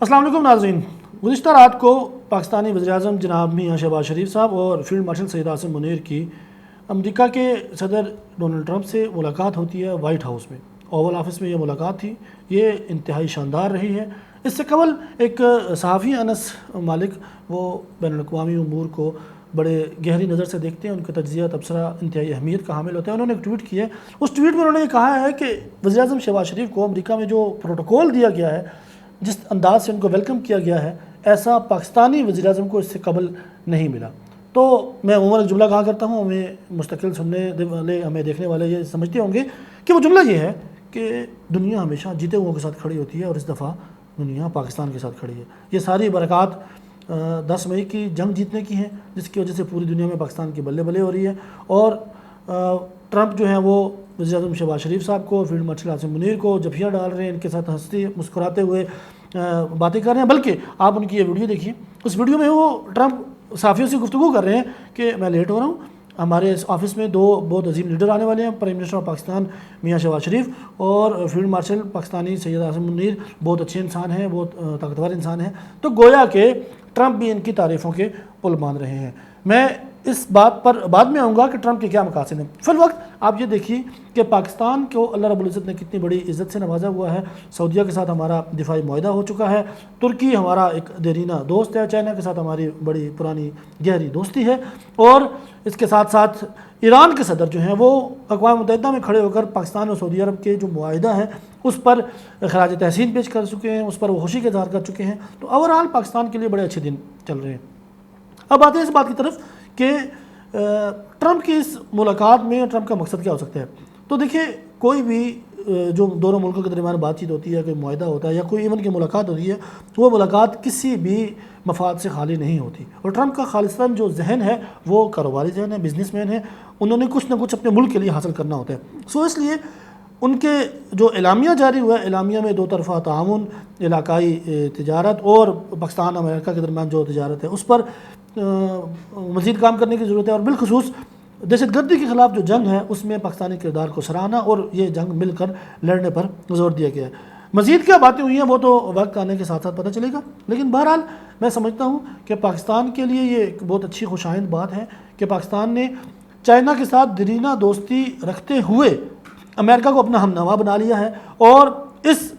अस्सलाम वालेकुम नाज़रीन। गुज़िश्ता रात को पाकिस्तानी वज़ीर-ए-आज़म जनाब मियां शहबाज शरीफ साहब और फील्ड मार्शल सैयद आसिम मुनीर की अमेरिका के सदर डोनाल्ड ट्रंप से मुलाकात होती है वाइट हाउस में। ओवल ऑफिस में ये मुलाकात थी, ये इंतहाई शानदार रही है। इससे कबल एक सहाफ़ी अनस मालिक वो बैनुल-अक़वामी उमूर को बड़े गहरी नज़र से देखते हैं, उनका तज्ज़िया तबसरा इंतहाई अहमियत का हामिल होता है। उन्होंने एक ट्वीट किया है, उस ट्वीट में उन्होंने ये कहा है कि वज़ीर-ए-आज़म शहबाज शरीफ को अमेरिका में जो प्रोटोकॉल दिया गया है, जिस अंदाज से उनको वेलकम किया गया है, ऐसा पाकिस्तानी वज़ीर-ए-आज़म को इससे कबल नहीं मिला। तो मैं उमूमन एक जुमला कहा करता हूँ, हमें मुस्तकिल सुनने वाले, हमें देखने वाले ये समझते होंगे कि वो जुमला ये है कि दुनिया हमेशा जीते हुओं के साथ खड़ी होती है और इस दफ़ा दुनिया पाकिस्तान के साथ खड़ी है। ये सारी बरक़ात 10 मई की जंग जीतने की हैं, जिसकी वजह से पूरी दुनिया में पाकिस्तान की बल्ले बल्ले हो रही है। और ट्रंप जो है वो वज़ीर-ए-आज़म शहबाज शरीफ साहब को, फील्ड मार्शल आसिम मुनीर को जफियाँ डाल रहे हैं, इनके साथ हंसते मुस्कुराते हुए बातें कर रहे हैं। बल्कि आप उनकी ये वीडियो देखिए, उस वीडियो में वो ट्रंप सहाफ़ियों से गुफ्तगू कर रहे हैं कि मैं लेट हो रहा हूँ, हमारे इस ऑफिस में 2 बहुत अजीम लीडर आने वाले हैं, प्राइम मिनिस्टर ऑफ पाकिस्तान मियां शहबाज शरीफ और फील्ड मार्शल पाकिस्तानी सैयद आसिम मुनीर बहुत अच्छे इंसान हैं, बहुत ताकतवर इंसान हैं। तो गोया के ट्रंप भी इनकी तारीफ़ों के पुल मान रहे हैं। मैं इस बात पर बाद में आऊँगा कि ट्रंप के क्या मकासद हैं। फिल वक्त आप ये देखिए कि पाकिस्तान को अल्लाह रब्बुल इज़्ज़त ने कितनी बड़ी इज़्ज़त से नवाजा हुआ है। सऊदीया के साथ हमारा दिफाई मुआहदा हो चुका है, तुर्की हमारा एक देरीना दोस्त है, चाइना के साथ हमारी बड़ी पुरानी गहरी दोस्ती है, और इसके साथ साथ ईरान के सदर जो हैं वो अक़वाम मुत्तहिदा में खड़े होकर पाकिस्तान और सऊदी अरब के जो मुआहदा है उस पर ख़राज तहसीन पेश कर चुके हैं, उस पर वो खुशी का इज़हार कर चुके हैं। तो ओवरऑल पाकिस्तान के लिए बड़े अच्छे दिन चल रहे हैं। अब आते हैं इस बात की तरफ कि ट्रंप की इस मुलाकात में ट्रंप का मकसद क्या हो सकता है। तो देखिए, कोई भी जो दोनों मुल्कों के दरमियान बातचीत होती है, कोई मुआहदा होता है या कोई इवन की मुलाकात होती है, वो मुलाकात किसी भी मफाद से खाली नहीं होती। और ट्रंप का खालिस्तान जो जहन है वो कारोबारी जहन है, बिजनेसमैन है, उन्होंने कुछ ना कुछ अपने मुल्क के लिए हासिल करना होता है। सो इसलिए उनके जो एलामिया जारी हुआ है, एलामिया में 2 तरफ़ा ताउन, इलाकाई तिजारत और पाकिस्तान अमेरिका के दरमियान जो तिजारत है उस पर मज़ीद काम करने की ज़रूरत है। और बिलखुसूस दहशतगर्दी के ख़िलाफ़ जो जंग है उसमें पाकिस्तानी किरदार को सराहना और ये जंग मिलकर लड़ने पर जोर दिया गया है। मज़ीद क्या बातें हुई हैं वो तो वक्त आने के साथ साथ पता चलेगा, लेकिन बहरहाल मैं समझता हूँ कि पाकिस्तान के लिए ये एक बहुत अच्छी खुशाइंद बात है कि पाकिस्तान ने चाइना के साथ दरीना दोस्ती रखते हुए अमेरिका को अपना हमनवा बना लिया है। और इस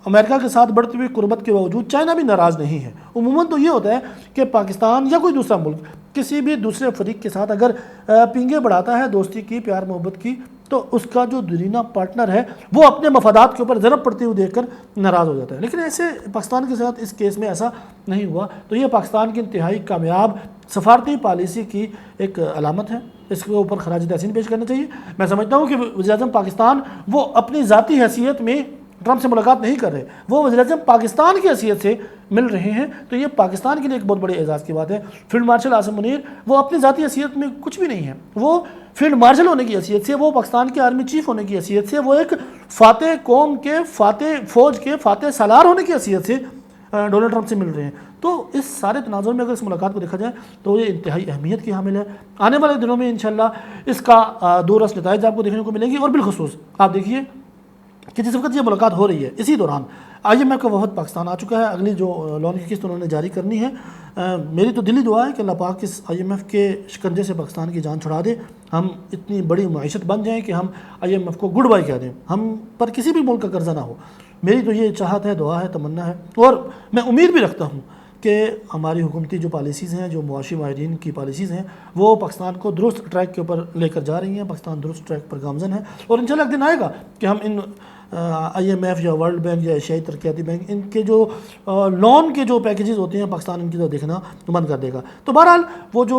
अमेरिका के साथ बढ़ती हुई कुर्बत के बावजूद चाइना भी नाराज़ नहीं है। उमूमन तो ये होता है कि पाकिस्तान या कोई दूसरा मुल्क किसी भी दूसरे फरीक के साथ अगर पींगे बढ़ाता है दोस्ती की, प्यार मोहब्बत की, तो उसका जो दरीना पार्टनर है वो अपने मफादात के ऊपर ज़रब पड़ते हुए देखकर नाराज़ हो जाता है। लेकिन ऐसे पाकिस्तान के साथ इस केस में ऐसा नहीं हुआ। तो ये पाकिस्तान की इंतहाई कामयाब सफारती पॉलिसी की एक अलामत है, इसके ऊपर खराज तहसीन पेश करना चाहिए। मैं समझता हूँ कि वज़ीर-ए-आज़म पाकिस्तान वो अपनी ज़ाती हैसियत में ट्रंप से मुलाकात नहीं कर रहे, वो वज़ीर-ए-आज़म पाकिस्तान की हैसियत से मिल रहे हैं। तो ये पाकिस्तान के लिए एक बहुत बड़े एजाज़ की बात है। फील्ड मार्शल आसिम मुनीर वो अपनी ज़ाती हैसियत में कुछ भी नहीं है, वो फील्ड मार्शल होने की हैसियत से, वो पाकिस्तान के आर्मी चीफ होने की हैसियत से, वो एक फ़ातेह कौम के, फ़ातेह फ़ौज के फ़ातेह सालार होने की हैसियत से डोनाल्ड ट्रंप से मिल रहे हैं। तो इस सारे तनाज़ुर में अगर इस मुलाकात को देखा जाए तो ये इंतहाई अहमियत की हामिल है। आने वाले दिनों में इंशाअल्लाह इसका दूरस नताइज आपको देखने को मिलेंगी। और बिलखुसूस आप देखिए कि जिस वक्त ये मुलाकात हो रही है इसी दौरान IMF का वफद पाकिस्तान आ चुका है। अगली जो लोन की किस्त उन्होंने जारी करनी है, मेरी तो दिली दुआ है कि अल्लाह पाक इस IMF के शिकंजे से पाकिस्तान की जान छुड़ा दे, हम इतनी बड़ी मईशत बन जाएँ कि हम IMF को गुड बाय कह दें, हम पर किसी भी मुल्क का कर्जा ना हो। मेरी तो ये चाहत है, दुआ है, तमन्ना है। और मैं उम्मीद भी रखता हूँ कि हमारी हुकूमती जो पॉलिसीज़ हैं, जो मुआशी माहिरीन की पॉलिसीज़ हैं, वो पाकिस्तान को दुरुस्त ट्रैक के ऊपर लेकर जा रही हैं। पाकिस्तान दुरुस्त ट्रैक पर गामजन है और इंशाअल्लाह एक दिन आएगा कि हम इन IMF या वर्ल्ड बैंक या एशियाई तरक्याती बैंक इनके जो लोन के जो पैकेजेस होते हैं पाकिस्तान इनकी तो देखना बंद कर देगा। तो बहरहाल वो जो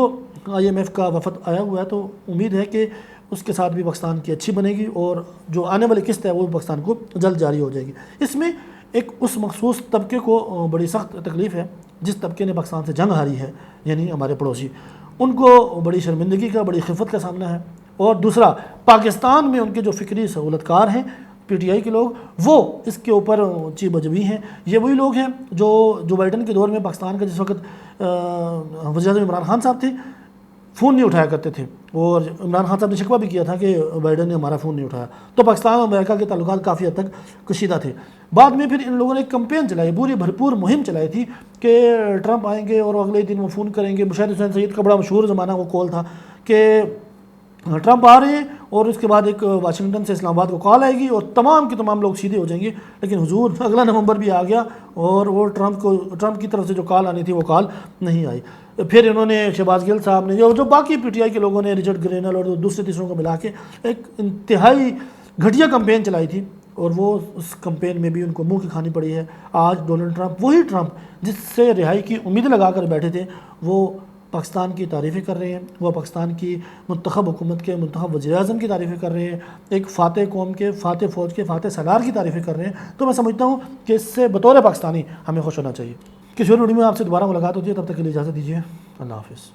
IMF का वफद आया हुआ है तो उम्मीद है कि उसके साथ भी पाकिस्तान की अच्छी बनेगी और जो आने वाली किस्त है वो भी पाकिस्तान को जल्द जारी हो जाएगी। इसमें एक उस मखसूस तबके को बड़ी सख्त तकलीफ़ है जिस तबके ने पाकिस्तान से जंग हारी है, यानी हमारे पड़ोसी, उनको बड़ी शर्मिंदगी का, बड़ी खिफत का सामना है। और दूसरा, पाकिस्तान में उनके जो फ़िक्री सहूलतकार हैं PTI के लोग, वो इसके ऊपर ची बजवी हैं। ये वही लोग हैं जो बाइडन के दौर में पाकिस्तान का जिस वक्त वज़ीर-ए-आज़म इमरान खान साहब थे, फ़ोन नहीं उठाया करते थे, اور عمران خان صاحب نے شکوہ بھی کیا تھا کہ بائیڈن نے ہمارا فون نہیں اٹھایا. تو پاکستان اور امریکہ کے تعلقات کافی حد تک کشیدہ تھے. بعد میں پھر ان لوگوں نے ایک کمپین چلائی، پوری بھرپور مہم چلائی تھی کہ ٹرمپ آئیں گے اور اگلے دن وہ فون کریں گے. مشاہد حسین سعید کا بڑا مشہور زمانہ وہ کال تھا کہ ٹرمپ آ رہے ہیں، اور اس کے بعد ایک واشنگٹن سے اسلام آباد کو کال آئے گی اور تمام کے تمام لوگ سیدھے ہو جائیں گے. لیکن حضور اگلا نومبر بھی آ گیا اور وہ ٹرمپ کی طرف سے جو کال آنی تھی وہ کال نہیں آئی. پھر انہوں نے شہباز گل صاحب نے جو باقی پی ٹی آئی کے لوگوں نے رچرڈ گرینل اور دوسرے تیسروں کو ملا کے ایک انتہائی گھٹیا کمپین چلائی تھی، اور وہ اس کمپین میں بھی ان کو منہ کی کھانی پڑی ہے. آج ڈونلڈ ٹرمپ، وہی ٹرمپ جس سے رہائی کی امیدیں لگا کر بیٹھے تھے، وہ پاکستان کی تعریفیں کر رہے ہیں، وہ پاکستان کی منتخب حکومت کے منتخب وزیر اعظم کی تعریفیں کر رہے ہیں، ایک فاتح قوم کے، فاتح فوج کے، فاتح سالار کی تعریفیں کر رہے ہیں. تو میں سمجھتا ہوں کہ اس سے بطور پاکستانی ہمیں خوش ہونا چاہیے. کسی اور ویڈیو میں آپ سے دوبارہ ملاقات ہوتی ہے، تب تک کے لیے اجازت دیجیے. اللہ حافظ.